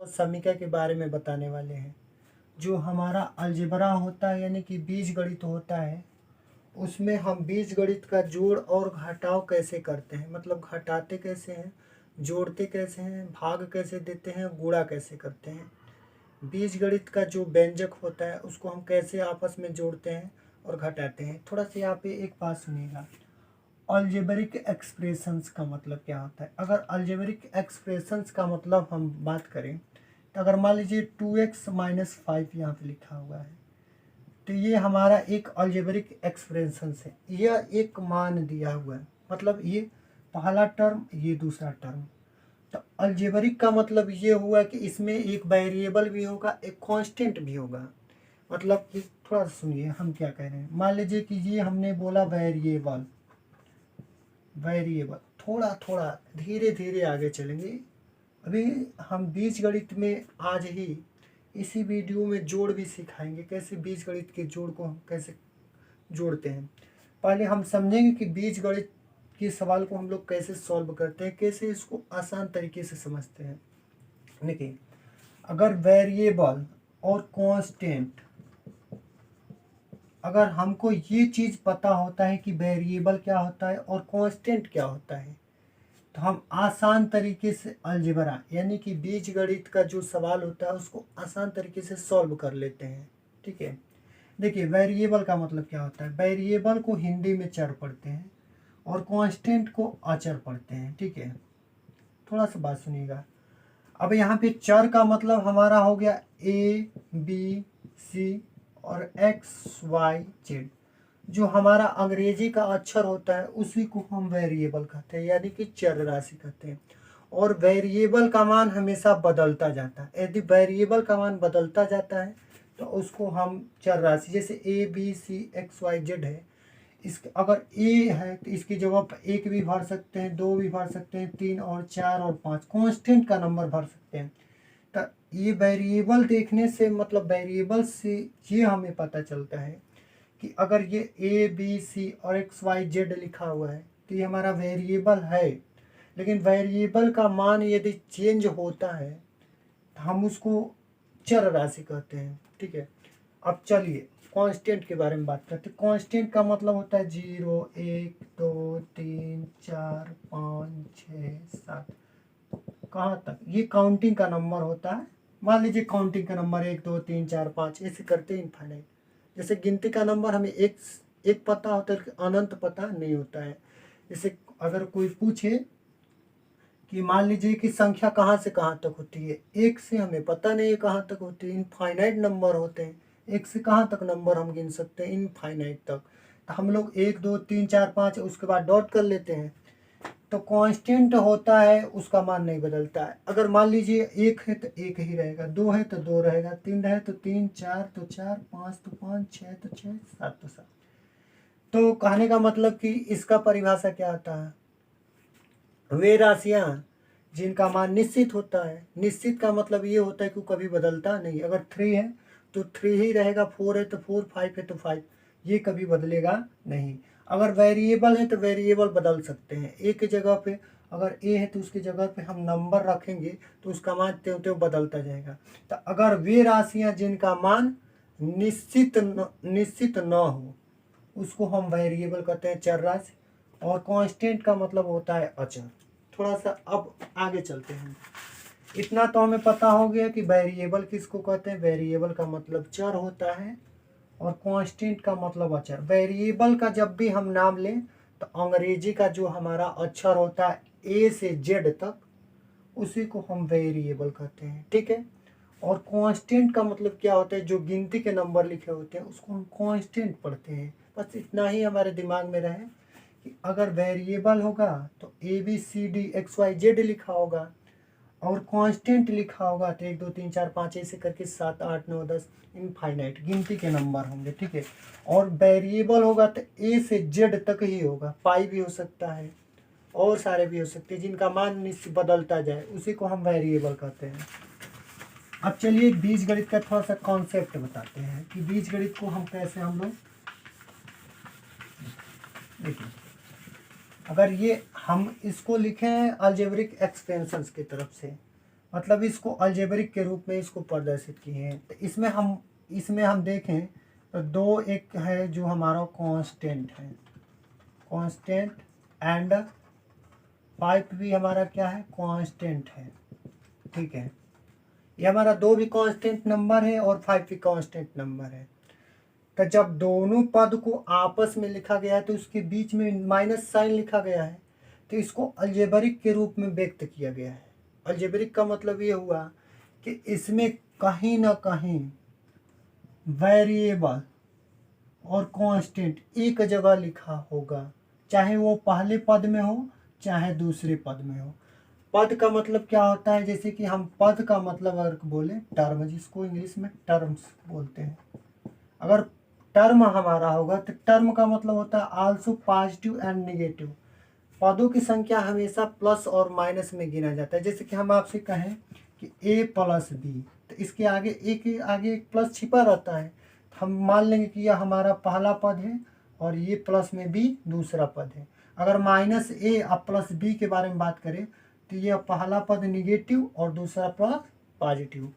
समीकरण के बारे में बताने वाले हैं। जो हमारा अलजेब्रा होता है यानी कि बीजगणित होता है, उसमें हम बीजगणित का जोड़ और घटाव कैसे करते हैं, मतलब घटाते कैसे हैं, जोड़ते कैसे हैं, भाग कैसे देते हैं, गुणा कैसे करते हैं। बीजगणित का जो व्यंजक होता है उसको हम कैसे आपस में जोड़ते हैं और घटाते हैं। थोड़ा सा यहाँ पे एक बात सुनिएगा, अलजेब्रिक एक्सप्रेशंस का मतलब क्या होता है। अगर अलजेब्रिक एक्सप्रेशंस का मतलब हम बात करें तो अगर मान लीजिए 2x-5 यहाँ पे लिखा हुआ है, तो ये हमारा एक अलजेब्रिक एक्सप्रेशंस है। यह एक मान दिया हुआ है, मतलब ये पहला टर्म, ये दूसरा टर्म। तो अलजेब्रिक का मतलब ये हुआ कि इसमें एक वेरिएबल भी होगा, एक कांस्टेंट भी होगा। मतलब कि थोड़ा सा सुनिए हम क्या कह रहे हैं। मान लीजिए कि ये हमने बोला वेरिएबल, वेरिएबल थोड़ा थोड़ा धीरे धीरे आगे चलेंगे। अभी हम बीजगणित में आज ही इसी वीडियो में जोड़ भी सिखाएंगे, कैसे बीजगणित के जोड़ को हम कैसे जोड़ते हैं। पहले हम समझेंगे कि बीजगणित के सवाल को हम लोग कैसे सॉल्व करते हैं, कैसे इसको आसान तरीके से समझते हैं। देखिए, अगर वेरिएबल और कांस्टेंट, अगर हमको ये चीज़ पता होता है कि वेरिएबल क्या होता है और कांस्टेंट क्या होता है, तो हम आसान तरीके से अलजेब्रा यानी कि बीजगणित का जो सवाल होता है उसको आसान तरीके से सॉल्व कर लेते हैं। ठीक है, देखिए वेरिएबल का मतलब क्या होता है। वेरिएबल को हिंदी में चर पढ़ते हैं और कांस्टेंट को अचर पढ़ते हैं। ठीक है, थोड़ा सा बात सुनिएगा। अब यहाँ पे चर का मतलब हमारा हो गया A, B, C और X, Y, Z। जो हमारा अंग्रेजी का अक्षर होता है उसी को हम वेरिएबल कहते हैं, यानी कि चर राशि कहते हैं। और वेरिएबल का मान हमेशा बदलता जाता है। यदि वेरिएबल का मान बदलता जाता है तो उसको हम चर राशि, जैसे A, B, C, X, Y, Z है, इस अगर ए है तो इसकी जगह पर 1 भी भर सकते हैं, 2 भी भर सकते हैं, 3 और 4 और 5 कांस्टेंट का नंबर भर सकते हैं। तो ये वेरिएबल देखने से, मतलब वेरिएबल से ये हमें पता चलता है कि अगर ये A, B, C और X, Y, Z लिखा हुआ है तो ये हमारा वेरिएबल है। लेकिन वेरिएबल का मान यदि चेंज होता है तो हम उसको चर राशि कहते हैं। ठीक है, अब चलिए कांस्टेंट के बारे में बात करते हैं। कांस्टेंट का मतलब होता है 0, 1, 2, 3, 4, 5, 6, 7, कहाँ तक ये काउंटिंग का नंबर होता है। मान लीजिए काउंटिंग का नंबर 1, 2, 3, 4, 5 ऐसे करते हैं इनफाइनाइट। जैसे गिनती का नंबर हमें एक पता होता है, अनंत पता नहीं होता है। जैसे अगर कोई पूछे कि मान लीजिए कि संख्या कहाँ से कहाँ तक होती है, 1 से हमें पता नहीं है कहाँ तक होती है, इनफाइनाइट नंबर होते हैं। 1 से कहाँ तक नंबर हम गिन सकते हैं, इनफाइनाइट तक। तो हम लोग 1, 2, 3, 4, 5 उसके बाद डॉट कर लेते हैं। तो कांस्टेंट होता है, उसका मान नहीं बदलता है। अगर मान लीजिए 1 है तो 1 ही रहेगा, 2 है तो 2 रहेगा, 3 है तो 3, 4 तो 4, 5 तो 5, 6 तो 6, 7 तो 7। तो कहने का मतलब कि इसका परिभाषा क्या आता है, वे राशियां जिनका मान निश्चित होता है। निश्चित का मतलब ये होता है कि कभी बदलता नहीं। अगर 3 है तो 3 ही रहेगा, 4 है तो 4, 5 है तो 5, ये कभी बदलेगा नहीं। अगर वेरिएबल है तो वेरिएबल बदल सकते हैं। ए की जगह पे अगर ए है तो उसकी जगह पे हम नंबर रखेंगे तो उसका मान त्यों त्यों बदलता जाएगा। तो अगर वे राशियां जिनका मान निश्चित न हो उसको हम वेरिएबल कहते हैं, चर राशि। और कांस्टेंट का मतलब होता है अचर। थोड़ा सा अब आगे चलते हैं। इतना तो हमें पता हो गया कि वेरिएबल किसको कहते हैं। वेरिएबल का मतलब चर होता है और कांस्टेंट का मतलब अचर। वेरिएबल का जब भी हम नाम लें तो अंग्रेजी का जो हमारा अक्षर होता है A से Z तक, उसी को हम वेरिएबल कहते हैं। ठीक है, और कांस्टेंट का मतलब क्या होता है, जो गिनती के नंबर लिखे होते हैं उसको हम कांस्टेंट पढ़ते हैं। बस इतना ही हमारे दिमाग में रहे कि अगर वेरिएबल होगा तो ABCDXYZ लिखा होगा और कांस्टेंट लिखा होगा तो 1, 2, 3, 4, 5 ऐसे करके 7, 8, 9, 10 इनफाइनाइट गिनती के नंबर होंगे। ठीक है, और वेरिएबल होगा तो A से Z तक ही होगा। पाई भी हो सकता है और सारे भी हो सकते हैं, जिनका मान निश्चित बदलता जाए उसी को हम वेरिएबल कहते हैं। अब चलिए बीजगणित का थोड़ा सा कॉन्सेप्ट बताते हैं कि बीजगणित को हम कैसे हम लोग देखिए। अगर ये हम इसको लिखें अलजेब्रिक एक्सपेंशंस की तरफ से मतलब इसको अलजेब्रिक के रूप में इसको प्रदर्शित किए हैं। तो इसमें हम देखें तो दो, एक है जो हमारा कांस्टेंट है, कांस्टेंट, एंड 5 भी हमारा क्या है, कांस्टेंट है। ठीक है, ये हमारा दो भी कांस्टेंट नंबर है और 5 भी कांस्टेंट नंबर है। तो जब दोनों पद को आपस में लिखा गया है तो उसके बीच में माइनस साइन लिखा गया है, तो इसको अलजेब्रिक के रूप में व्यक्त किया गया है। अलजेब्रिक का मतलब ये हुआ कि इसमें कहीं ना कहीं वेरिएबल और कांस्टेंट एक जगह लिखा होगा, चाहे वो पहले पद में हो चाहे दूसरे पद में हो। पद का मतलब क्या होता है, जैसे कि हम पद का मतलब अगर बोले टर्म, जिसको इंग्लिश में टर्म्स बोलते हैं, अगर टर्म हमारा होगा तो टर्म का मतलब होता है आल्सो पॉजिटिव एंड नेगेटिव। पदों की संख्या हमेशा प्लस और माइनस में गिना जाता है। जैसे कि हम आपसे कहें कि a प्लस बी, तो इसके आगे a के आगे एक प्लस छिपा रहता है। हम मान लेंगे कि यह हमारा पहला पद है और ये प्लस में b दूसरा पद है। अगर माइनस a और प्लस b के बारे में बात करें तो यह पहला पद निगेटिव और दूसरा पद पॉजिटिव।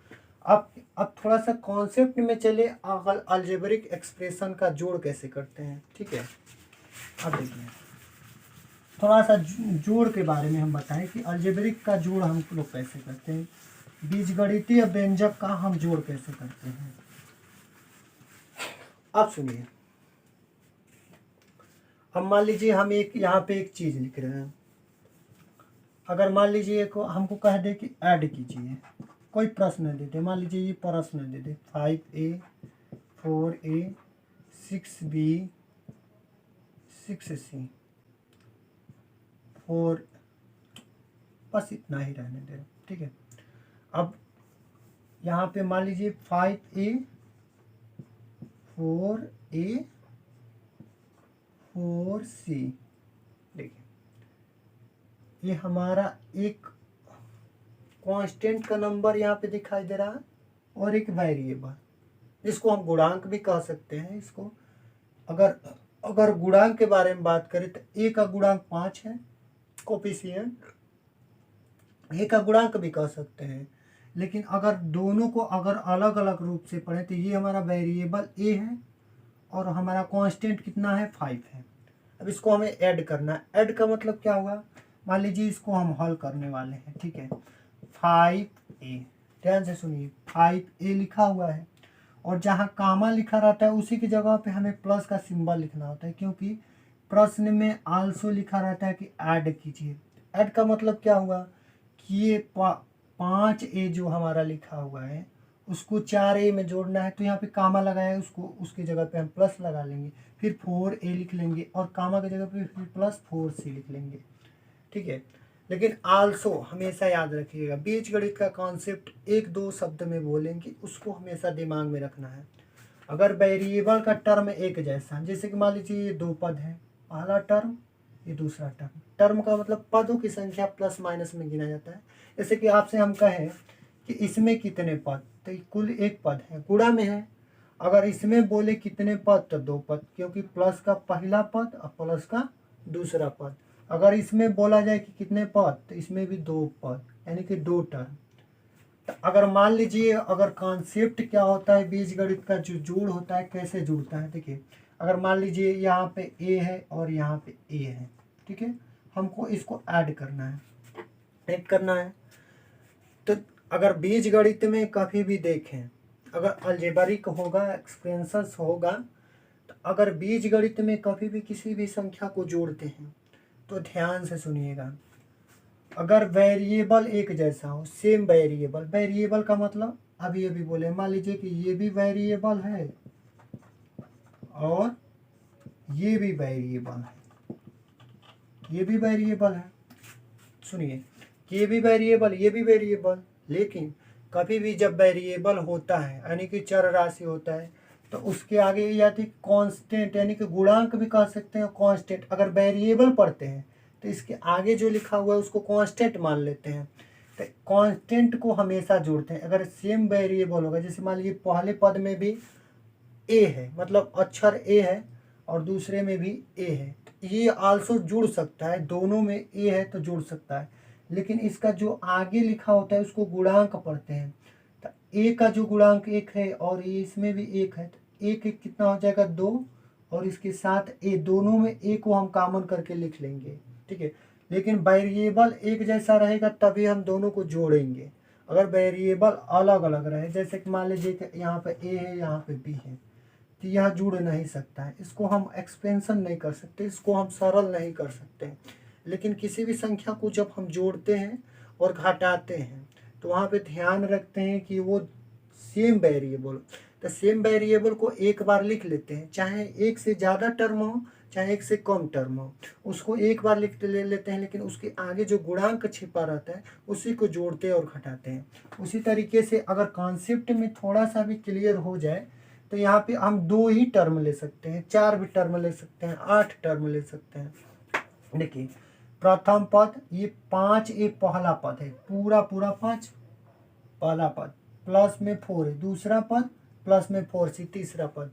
अब थोड़ा सा कॉन्सेप्ट में चले, अलजेब्रिक एक्सप्रेशन का जोड़ कैसे करते हैं। ठीक है, अब देखिए थोड़ा सा जोड़ के बारे में हम बताएं कि अलजेब्रिक का जोड़ हम लोग कैसे करते हैं, बीजगणितीय व्यंजक का हम जोड़ कैसे करते हैं। अब सुनिए, अब मान लीजिए हम एक यहाँ पे एक चीज लिख रहे हैं। अगर मान लीजिए को हमको कह दे कि ऐड कीजिए, कोई प्रश्न दे दे, मान लीजिए ये प्रश्न दे दे 5a 4a 6b 6c 4, बस इतना ही रहने दे। ठीक है, अब यहाँ पे मान लीजिए 5a 4a 4c, देखिए ये हमारा एक कांस्टेंट का नंबर यहाँ पे दिखाई दे रहा है और एक वेरिएबल, जिसको हम गुणांक भी कह सकते हैं। इसको अगर गुणांक के बारे में बात करें तो a का गुणांक 5 है, कोफिशिएंट a का गुणांक भी कह सकते हैं। लेकिन अगर दोनों को अगर अलग अलग रूप से पढ़ें तो ये हमारा वेरिएबल a है और हमारा कांस्टेंट कितना है, 5 है। अब इसको हमें ऐड करना है। ऐड का मतलब क्या हुआ, मान लीजिए इसको हम हल करने वाले हैं। ठीक है, 5a, ध्यान से सुनिए 5a लिखा हुआ है और जहाँ कामा लिखा रहता है उसी की जगह पे हमें प्लस का सिंबल लिखना होता है, क्योंकि प्रश्न में आल्सो लिखा रहता है कि ऐड कीजिए। ऐड का मतलब क्या हुआ कि ये 5a जो हमारा लिखा हुआ है उसको 4a में जोड़ना है, तो यहाँ पे कामा लगाया है, उसको उसकी जगह पे हम प्लस लगा लेंगे, फिर 4a लिख लेंगे और कामा की जगह पे फिर प्लस 4c लिख लेंगे। ठीक है, लेकिन आल्सो हमेशा याद रखिएगा, बीजगणित का कॉन्सेप्ट एक दो शब्द में बोलेंगे, उसको हमेशा दिमाग में रखना है। अगर वेरिएबल का टर्म एक जैसा, जैसे कि मान लीजिए ये दो पद है, पहला टर्म ये दूसरा टर्म, टर्म का मतलब पदों की संख्या प्लस माइनस में गिना जाता है। जैसे कि आपसे हम कहें कि इसमें कितने पद, तो कुल एक पद है, गुणा में है। अगर इसमें बोले कितने पद तो दो पद, क्योंकि प्लस का पहला पद और प्लस का दूसरा पद। अगर इसमें बोला जाए कि कितने पद, तो इसमें भी दो पद, यानी कि दो टर्म। तो अगर मान लीजिए, अगर कॉन्सेप्ट क्या होता है बीजगणित का, जो जोड़ होता है कैसे जुड़ता है, देखिए अगर मान लीजिए यहाँ पे a है और यहाँ पे a है, ठीक है, हमको इसको ऐड करना है। ऐड करना है तो अगर बीजगणित में कभी भी देखें, अगर अलजेब्रिक होगा, एक्सपेंशंस होगा, तो अगर बीजगणित में कभी भी किसी भी संख्या को जोड़ते हैं तो ध्यान से सुनिएगा। अगर वेरिएबल एक जैसा हो, सेम वेरिएबल, वेरिएबल का मतलब अभी अभी बोले, मान लीजिए कि ये भी वेरिएबल है और ये भी वेरिएबल है, ये भी वेरिएबल है, सुनिए, ये भी वेरिएबल ये भी वेरिएबल, लेकिन कभी भी जब वेरिएबल होता है यानी कि चर राशि होता है तो उसके आगे या तो कांस्टेंट यानी कि गुणांक भी कह सकते हैं, कांस्टेंट। अगर वेरिएबल पढ़ते हैं तो इसके आगे जो लिखा हुआ है उसको कांस्टेंट मान लेते हैं, तो कांस्टेंट को हमेशा जोड़ते हैं। अगर सेम वेरिएबल होगा, जैसे मान लीजिए पहले पद में भी ए है, मतलब अक्षर ए है और दूसरे में भी ए है, तो ये आल्सो जुड़ सकता है, दोनों में ए है तो जुड़ सकता है। लेकिन इसका जो आगे लिखा होता है उसको गुणांक पढ़ते हैं। तो ए का जो गुणांक 1 है और ये इसमें भी 1 है, तो 1 1 कितना हो जाएगा 2, और इसके साथ ए, दोनों में ए को हम कॉमन करके लिख लेंगे, ठीक है। लेकिन वेरिएबल एक जैसा रहेगा तभी हम दोनों को जोड़ेंगे। अगर वेरिएबल अलग अलग रहे, जैसे कि मान लीजिए कि यहाँ पे ए है यहाँ पे बी है, तो यह जुड़ नहीं सकता है, इसको हम एक्सपेंशन नहीं कर सकते, इसको हम सरल नहीं कर सकते। लेकिन किसी भी संख्या को जब हम जोड़ते हैं और घटाते हैं तो वहाँ पे ध्यान रखते हैं कि वो सेम वेरिएबल, तो सेम वेरिएबल को एक बार लिख लेते हैं, चाहे एक से ज़्यादा टर्म हो चाहे एक से कम टर्म हो, उसको एक बार लिख ले लेते हैं, लेकिन उसके आगे जो गुणांक छिपा रहता है उसी को जोड़ते और घटाते हैं। उसी तरीके से अगर कॉन्सेप्ट में थोड़ा सा भी क्लियर हो जाए तो यहाँ पे हम 2 ही टर्म ले सकते हैं, 4 भी टर्म ले सकते हैं, 8 टर्म ले सकते हैं। देखिए प्रथम पद ये 5, ये पहला पद है, पूरा 5 पहला पद, प्लस में 4 है दूसरा पद, प्लस में 4 सी तीसरा पद।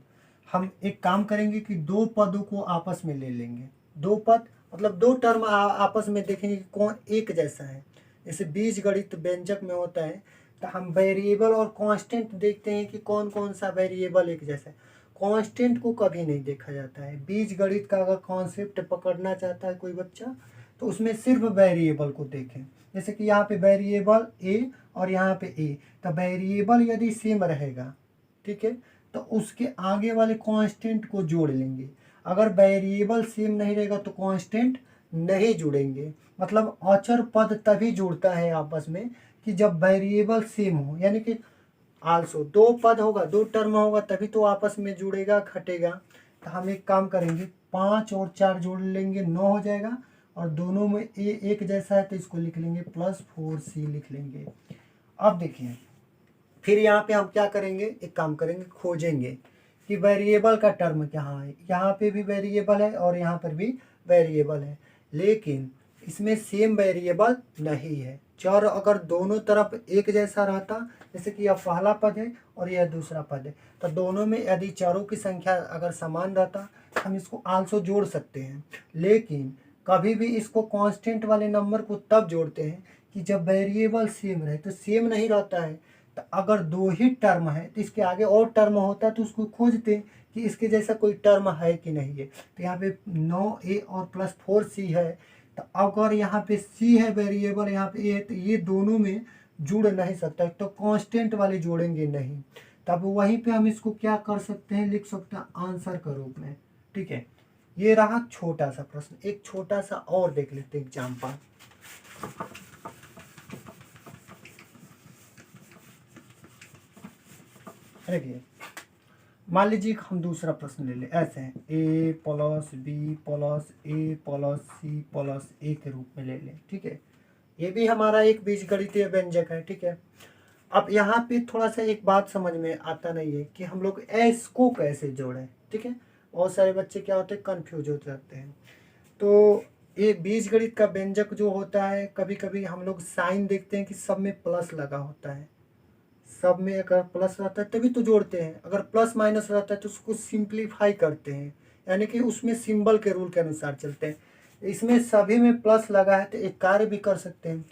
हम एक काम करेंगे कि 2 पदों को आपस में ले लेंगे, 2 पद मतलब 2 टर्म आपस में देखेंगे कि कौन एक जैसा है। जैसे बीजगणित व्यंजक में होता है तो हम वेरिएबल और कांस्टेंट देखते हैं कि कौन कौन सा वेरिएबल एक जैसा है। कांस्टेंट को कभी नहीं देखा जाता है। बीजगणित का अगर कॉन्सेप्ट पकड़ना चाहता है कोई बच्चा तो उसमें सिर्फ वेरिएबल को देखें। जैसे कि यहाँ पे वेरिएबल ए और यहाँ पे ए, तो वेरिएबल यदि सेम रहेगा, ठीक है, तो उसके आगे वाले कांस्टेंट को जोड़ लेंगे। अगर वेरिएबल सेम नहीं रहेगा तो कांस्टेंट नहीं जुड़ेंगे। मतलब अचर पद तभी जुड़ता है आपस में कि जब वेरिएबल सेम हो, यानी कि आल्सो 2 पद होगा, 2 टर्म होगा तभी तो आपस में जुड़ेगा घटेगा। तो हम एक काम करेंगे 5 और 4 जोड़ लेंगे, 9 हो जाएगा, और दोनों में ए एक जैसा है तो इसको लिख लेंगे +4c लिख लेंगे। अब देखिए फिर यहाँ पे हम क्या करेंगे, एक काम करेंगे खोजेंगे कि वेरिएबल का टर्म कहाँ है। यहाँ पे भी वेरिएबल है और यहाँ पर भी वेरिएबल है, लेकिन इसमें सेम वेरिएबल नहीं है। चर अगर दोनों तरफ एक जैसा रहता, जैसे कि यह पहला पद है और यह दूसरा पद है, तो दोनों में यदि चरों की संख्या अगर समान रहता हम इसको आल्सो जोड़ सकते हैं। लेकिन कभी भी इसको कांस्टेंट वाले नंबर को तब जोड़ते हैं कि जब वेरिएबल सेम रहे। तो सेम नहीं रहता है, तो अगर 2 ही टर्म है तो इसके आगे और टर्म होता तो उसको खोजते कि इसके जैसा कोई टर्म है कि नहीं है। तो यहाँ पे 9a और +4c है, तो अगर यहाँ पे c है वेरिएबल, यहाँ पे a है, तो ये दोनों में जुड़ नहीं सकता, तो कांस्टेंट वाले जोड़ेंगे नहीं। तब वहीं पे हम इसको क्या कर सकते हैं, लिख सकते हैं आंसर के रूप में, ठीक है। ये रहा छोटा सा प्रश्न। एक छोटा सा और देख लेते हैं एग्जाम्पल। देखिए मान लीजिए हम दूसरा प्रश्न ले लें, ऐसे है a + b + a + c + a के रूप में ले लें, ठीक है। ये भी हमारा एक बीजगणितीय व्यंजक है, ठीक है। अब यहाँ पे थोड़ा सा एक बात समझ में आता नहीं है कि हम लोग एस को कैसे जोड़ें, ठीक है। बहुत सारे बच्चे क्या होते हैं, कन्फ्यूज हो जाते हैं। तो ये बीजगणित का व्यंजक जो होता है, कभी कभी हम लोग साइन देखते हैं कि सब में प्लस लगा होता है, सब में अगर प्लस रहता है तभी तो जोड़ते हैं। अगर प्लस माइनस रहता है तो उसको सिंप्लीफाई करते हैं, यानी कि उसमें सिंबल के रूल के अनुसार चलते हैं। इसमें सभी में प्लस लगा है तो एक कार्य भी कर सकते हैं।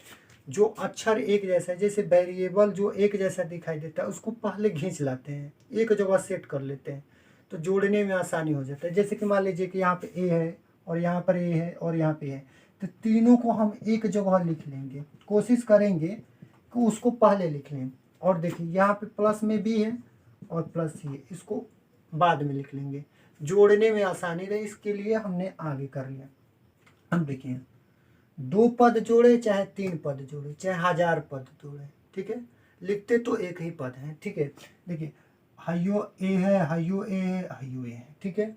जो अक्षर एक जैसा है, जैसे वेरिएबल जो एक जैसा दिखाई देता है उसको पहले खींच लाते हैं, एक जगह सेट कर लेते हैं, तो जोड़ने में आसानी हो जाता है। जैसे कि मान लीजिए कि यहाँ पे ए है और यहाँ पर ए है और यहाँ पे है, तो तीनों को हम एक जगह लिख लेंगे, कोशिश करेंगे कि उसको पहले लिख लें। और देखिए यहाँ पे प्लस में बी है और प्लस सी है, इसको बाद में लिख लेंगे, जोड़ने में आसानी रहे इसके लिए हमने आगे कर लिया। हम देखिए 2 पद जोड़े चाहे 3 पद जोड़े चाहे 1000 पद जोड़े, ठीक है, लिखते तो एक ही पद है, ठीक है। देखिए हाइयो ए है, हाइयो ए है, हाइयो ए है, ठीक है।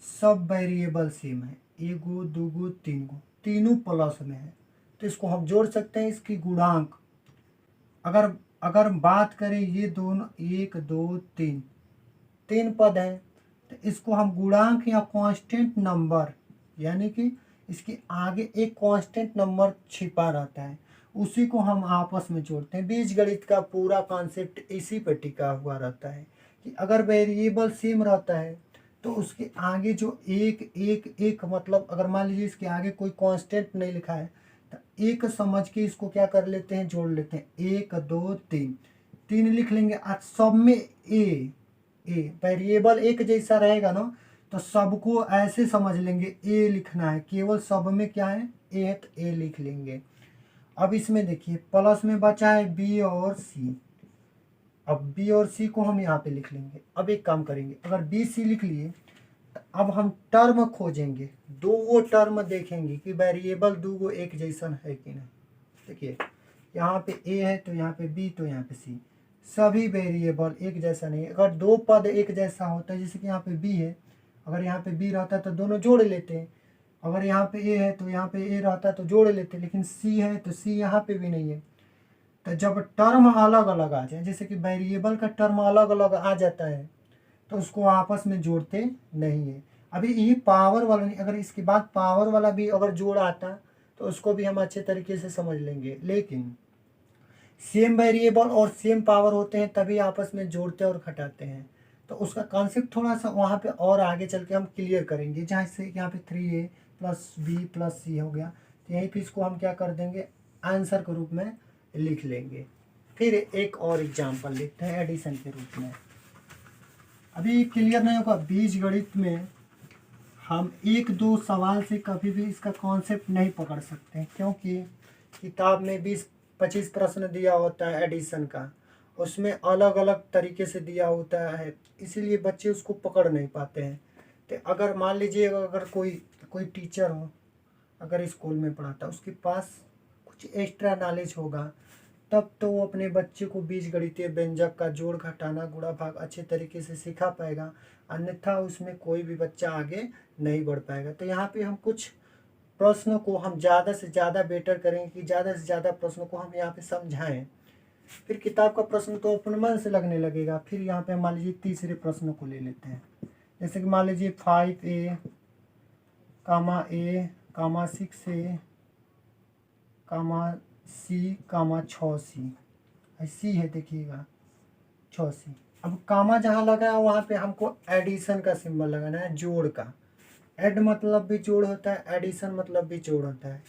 सब वेरिएबल सेम है, एगो दूगो तीन गो, तीनों प्लस में है, तो इसको हम जोड़ सकते हैं। इसकी गुणांक अगर अगर बात करें, ये दोनों 1 2 3 पद हैं, तो इसको हम गुणांक या कांस्टेंट नंबर, यानी कि इसके आगे एक कांस्टेंट नंबर छिपा रहता है, उसी को हम आपस में जोड़ते हैं। बीजगणित का पूरा कॉन्सेप्ट इसी पर टिका हुआ रहता है कि अगर वेरिएबल सेम रहता है तो उसके आगे जो एक एक एक मतलब अगर मान लीजिए इसके आगे कोई कांस्टेंट नहीं लिखा है तो एक समझ के इसको क्या कर लेते हैं, जोड़ लेते हैं। 1 2 3, 3 लिख लेंगे। आज सब में ए वेरिएबल एक जैसा रहेगा ना, तो सबको ऐसे समझ लेंगे ए लिखना है, केवल सब में क्या है ए है, तो ए लिख लेंगे। अब इसमें देखिए प्लस में बचा है बी और सी। अब बी और सी को हम यहाँ पे लिख लेंगे। अब एक काम करेंगे, अगर बी सी लिख लिए तो अब हम टर्म खोजेंगे, दो वो टर्म देखेंगे कि वेरिएबल दो गो एक जैसन है कि नहीं। देखिए यहाँ पे ए है तो यहाँ पे बी तो यहाँ पे सी, सभी वेरिएबल एक जैसा नहीं है। अगर दो पद एक जैसा होता है, जैसे कि यहाँ पे बी है, अगर यहाँ पे बी रहता है तो दोनों जोड़ लेते हैं। अगर यहाँ पे ए है तो यहाँ पे ए रहता है तो जोड़ लेते हैं, लेकिन सी है तो सी यहाँ पे भी नहीं है। तो जब टर्म अलग अलग आ जाए, जैसे कि वेरिएबल का टर्म अलग अलग आ जाता है, तो उसको आपस में जोड़ते नहीं है। अभी ये पावर वाला नहीं, अगर इसके बाद पावर वाला भी अगर जोड़ आता तो उसको भी हम अच्छे तरीके से समझ लेंगे। लेकिन सेम वेरिएबल और सेम पावर होते हैं तभी आपस में जोड़ते और घटाते हैं, तो उसका कॉन्सेप्ट थोड़ा सा वहाँ पे और आगे चल के हम क्लियर करेंगे। जहाँ से यहाँ पे 3a प्लस बी प्लस सी हो गया, तो यहीं पे इसको हम क्या कर देंगे, आंसर के रूप में लिख लेंगे। फिर एक और एग्जाम्पल लिखते हैं एडिशन के रूप में। अभी क्लियर नहीं होगा, बीजगणित में हम एक दो सवाल से कभी भी इसका कॉन्सेप्ट नहीं पकड़ सकते, क्योंकि किताब में 20-25 प्रश्न दिया होता है एडिशन का, उसमें अलग अलग तरीके से दिया होता है, इसीलिए बच्चे उसको पकड़ नहीं पाते हैं। तो अगर मान लीजिए अगर कोई टीचर हो, अगर स्कूल में पढ़ाता, उसके पास कुछ एक्स्ट्रा नॉलेज होगा, तब तो वो अपने बच्चे को बीजगणितीय व्यंजक का जोड़ घटाना गुणा भाग अच्छे तरीके से सिखा पाएगा, अन्यथा उसमें कोई भी बच्चा आगे नहीं बढ़ पाएगा। तो यहाँ पे हम कुछ प्रश्नों को हम ज़्यादा से ज़्यादा बेटर करेंगे कि ज़्यादा से ज़्यादा प्रश्नों को हम यहाँ पे समझाएं। फिर किताब का प्रश्न तो अपने मन से लगने लगेगा। फिर यहाँ पे मान लीजिए तीसरे प्रश्न को ले लेते हैं, जैसे कि मान लीजिए 5a, A, 6a, C, 6c, सी है देखिएगा 6c। अब कामा जहाँ लगा है वहाँ पे हमको एडिशन का सिंबल लगाना है, जोड़ का। ऐड मतलब भी जोड़ होता है, एडिशन मतलब भी जोड़ होता है।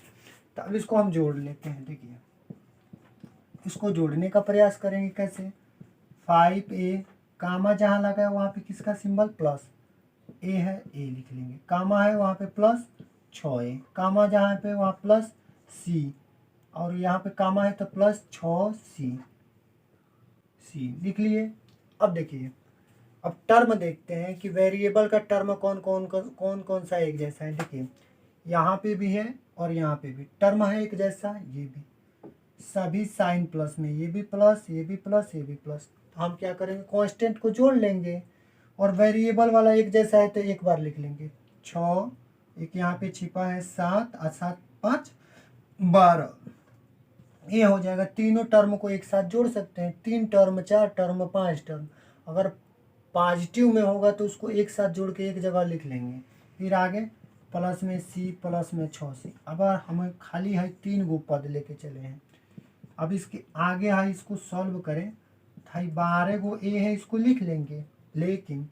तो अब इसको हम जोड़ लेते हैं। देखिए इसको जोड़ने का प्रयास करेंगे कैसे, 5a, कामा जहाँ लगा है वहाँ पे किसका सिंबल, प्लस, ए है ए लिख लेंगे, कामा है वहाँ पे प्लस 6a, कामा जहाँ पे वहाँ प्लस c, और यहाँ पे कामा है तो प्लस 6c, लिख लिए। अब देखिए अब टर्म देखते हैं कि वेरिएबल का टर्म कौन कौन सा एक जैसा है। देखिए यहाँ पे भी है और यहाँ पे भी टर्म है एक जैसा, ये भी सभी साइन प्लस में, ये भी प्लस, ये भी प्लस, ये भी प्लस। तो हम क्या करेंगे, कांस्टेंट को जोड़ लेंगे, और वेरिएबल वाला एक जैसा है तो एक बार लिख लेंगे 6, एक यहाँ पे छिपा है 7 और 7 5 12, ये हो जाएगा। तीनों टर्म को एक साथ जोड़ सकते हैं, 3 टर्म 4 टर्म 5 टर्म। अगर पॉजिटिव में होगा तो उसको एक साथ जोड़ के एक जगह लिख लेंगे। फिर आगे प्लस में c, प्लस में 6c। अब हमें खाली है 3 गो पद लेके चले हैं। अब इसके आगे है, इसको सॉल्व करें, 12 गो ए है, इसको लिख लेंगे। लेकिन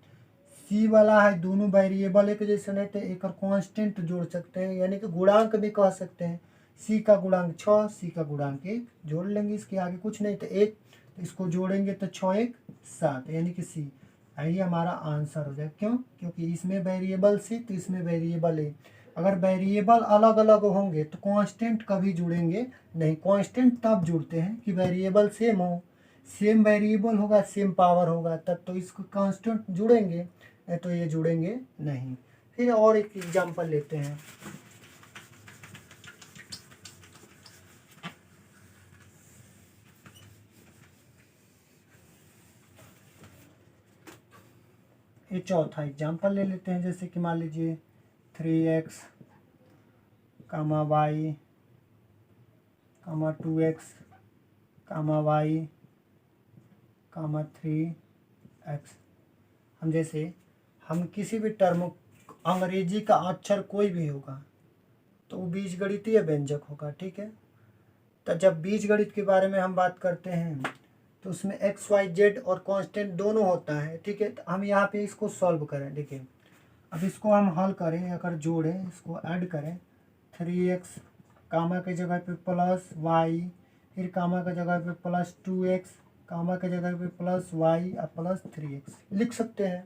सी वाला है, दोनों वेरिएबल एक जैसे नहीं, तो एक कांस्टेंट जोड़ सकते हैं, यानी कि गुणांक भी कह सकते हैं। सी का गुणांक 6, सी का गुणांक 1 जोड़ लेंगे, इसके आगे कुछ नहीं तो 1, तो इसको जोड़ेंगे तो 6 1 7, यानी कि सी। यही हमारा आंसर हो जाए। क्यों, क्योंकि इसमें वेरिएबल सी तो इसमें वेरिएबल ए। अगर वेरिएबल अलग अलग होंगे तो कांस्टेंट कभी जुड़ेंगे नहीं। कांस्टेंट तब जुड़ते हैं कि वेरिएबल सेम हो, सेम वेरिएबल होगा, सेम पावर होगा, तब तो इसको कांस्टेंट जुड़ेंगे, नहीं तो ये जुड़ेंगे नहीं। फिर और एक एग्जांपल लेते हैं। ये चौथा एग्जांपल ले लेते हैं, जैसे कि मान लीजिए 3x, y, 2x, y, 3x। हम किसी भी टर्म, अंग्रेजी का अक्षर कोई भी होगा तो वो बीजगणितीय व्यंजक होगा, ठीक है। तो जब बीजगणित के बारे में हम बात करते हैं तो उसमें x y z और कांस्टेंट दोनों होता है, ठीक है। तो हम यहाँ पे इसको सॉल्व करें। देखिए अब इसको हम हल करें, अगर जोड़ें, इसको ऐड करें, 3x कामा की जगह पे प्लस वाई, फिर कामा की जगह पे प्लस 2x, कामा की जगह पे प्लस वाई और प्लस 3x लिख सकते हैं।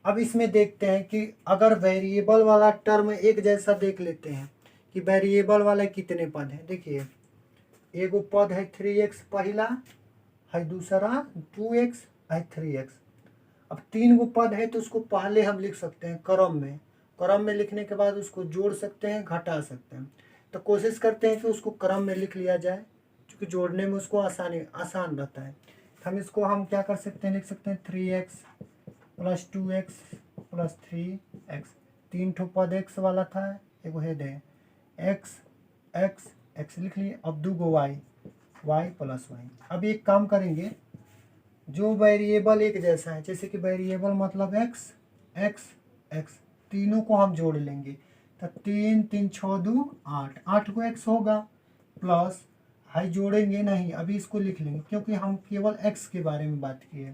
अब इसमें देखते हैं कि अगर वेरिएबल वाला टर्म एक जैसा देख लेते हैं कि वेरिएबल वाला कितने पद हैं। देखिए एगो पद है 3x पहला, है दूसरा 2x, है 3x। अब 3 गो पद है तो उसको पहले हम लिख सकते हैं क्रम में लिखने के बाद उसको जोड़ सकते हैं, घटा सकते हैं। तो कोशिश करते हैं कि उसको क्रम में लिख लिया जाए, क्योंकि जोड़ने में उसको आसान रहता है। हम इसको क्या कर सकते हैं, लिख सकते हैं 3x plus 2x plus 3x। 3 ठो पद x वाला था, एगो हेड है x x x लिख लिए। अब 2 गो y प्लस वाई। अब एक काम करेंगे, जो वेरिएबल एक जैसा है, जैसे कि वेरिएबल मतलब x x x, तीनों को हम जोड़ लेंगे। तो 3 3 6 2 8, 8 को x होगा, प्लस हाई जोड़ेंगे नहीं, अभी इसको लिख लेंगे क्योंकि हम केवल x के बारे में बात किए।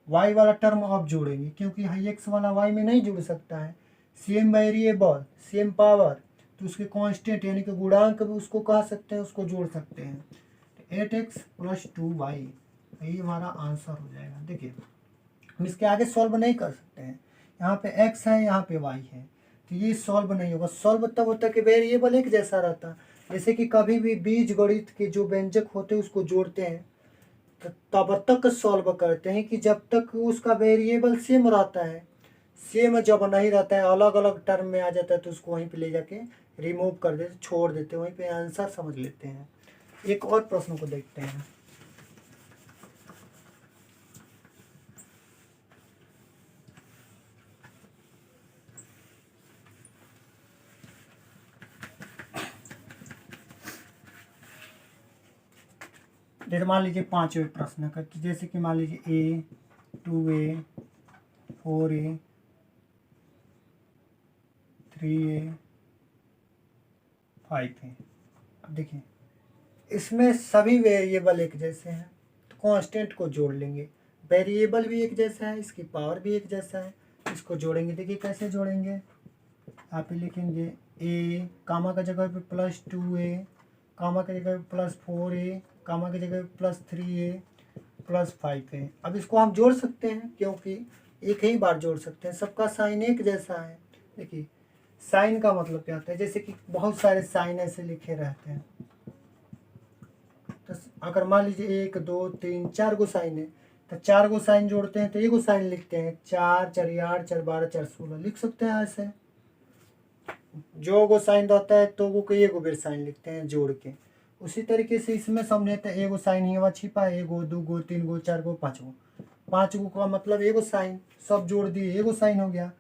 y वाला टर्म अब जोड़ेंगे क्योंकि हाई x वाला y में नहीं जुड़ सकता है। सेम वेरिएबल सेम पावर, तो उसके कांस्टेंट यानी कि गुणांक भी उसको कह सकते हैं, उसको जोड़ सकते हैं। 8x प्लस 2y, यही हमारा आंसर हो जाएगा। देखिए हम इसके आगे सॉल्व नहीं कर सकते हैं, यहाँ पे x है यहाँ पे y है, तो ये सॉल्व नहीं होगा। सॉल्व तब होता है कि वेरिएबल एक जैसा रहता। जैसे कि कभी भी बीज गणित के जो व्यंजक होते हैं उसको जोड़ते हैं तो तब तक सॉल्व करते हैं कि जब तक उसका वेरिएबल सेम रहता है। सेम जब नहीं रहता है, अलग अलग टर्म में आ जाता है, तो उसको वहीं पे ले जाके रिमूव कर देते, छोड़ देते हैं, वहीं पे आंसर समझ लेते हैं। एक और प्रश्न को देखते हैं। जैसे मान लीजिए 5वें प्रश्न का, जैसे कि मान लीजिए a 2a 4a 3a 5a। अब देखिए इसमें सभी वेरिएबल एक जैसे हैं, तो कांस्टेंट को जोड़ लेंगे। वेरिएबल भी एक जैसा है, इसकी पावर भी एक जैसा है, इसको जोड़ेंगे। देखिए कैसे जोड़ेंगे, यहाँ पे लिखेंगे a, कामा का जगह पे प्लस 2a, कामा की जगह पे प्लस 4a, कामा की जगह पे प्लस 3a प्लस 5a। अब इसको हम जोड़ सकते हैं क्योंकि एक ही बार जोड़ सकते हैं, सबका साइन एक जैसा है। देखिए साइन का मतलब क्या होता है, जैसे कि बहुत सारे साइन ऐसे लिखे रहते हैं, तो अगर मान लीजिए 1 2 3 4 गो साइन है, तो 4 गो साइन जोड़ते हैं तो एगो साइन लिखते हैं। 4 4 8 4 12 4 16 लिख सकते हैं ऐसे। जो गो साइन रहता है तो वो एगो बेर साइन लिखते हैं जोड़ के। उसी तरीके से इसमें समझे तो एगो साइन ही वहाँ छिपा है, 1 2 गो 3 गो 4 गो 5 गो, 5 गो का मतलब एगो साइन, सब जोड़ दिए एगो साइन हो गया।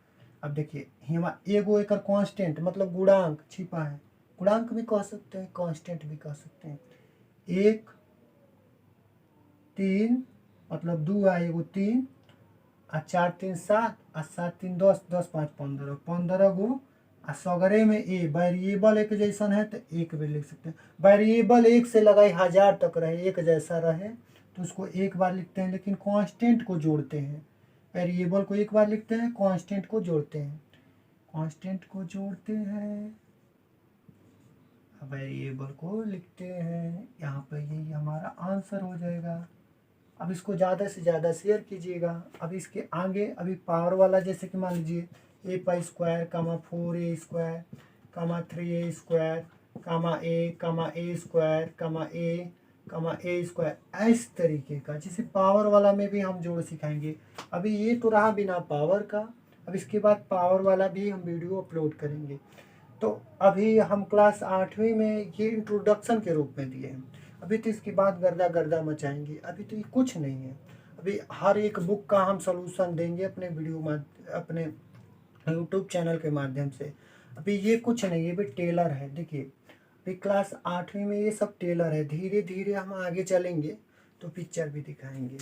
अब देखिए यहाँ एगो एक कांस्टेंट मतलब गुणांक छिपा है, गुणांक भी कह सकते हैं, कांस्टेंट भी कह सकते हैं। 1 3 मतलब 2 है, एगो 3 आ 4 3 7 आ 7 3 10 10 5 15 15 गो आ सगरे में ए वेरिएबल एक जैसन है तो एक भी लिख सकते हैं। वेरिएबल एक से लगाई 1000 तक रहे, एक जैसा रहे तो उसको एक बार लिखते हैं, लेकिन कांस्टेंट को जोड़ते हैं। वेरिएबल को एक बार लिखते हैं, कांस्टेंट को जोड़ते हैं, कांस्टेंट को जोड़ते हैं, वेरिएबल को लिखते हैं। यहाँ पर यही हमारा आंसर हो जाएगा। अब इसको ज़्यादा से ज़्यादा शेयर कीजिएगा। अब इसके आगे अभी पावर वाला, जैसे कि मान लीजिए a pi square comma 4a square comma 3a square comma a square comma a square, इस तरीके का, जैसे पावर वाला में भी हम जोड़ सिखाएंगे। अभी ये तो रहा बिना पावर का, अब इसके बाद पावर वाला भी हम वीडियो अपलोड करेंगे। तो अभी हम क्लास 8वीं में ये इंट्रोडक्शन के रूप में दिए हैं, अभी तो इसके बाद गर्दा गर्दा मचाएंगे। अभी तो ये कुछ नहीं है, अभी हर एक बुक का हम सलूशन देंगे अपने अपने यूट्यूब चैनल के माध्यम से। अभी ये कुछ नहीं है, अभी टेलर है। देखिए अभी क्लास 8वीं में ये सब टेलर है, धीरे धीरे हम आगे चलेंगे तो पिक्चर भी दिखाएंगे।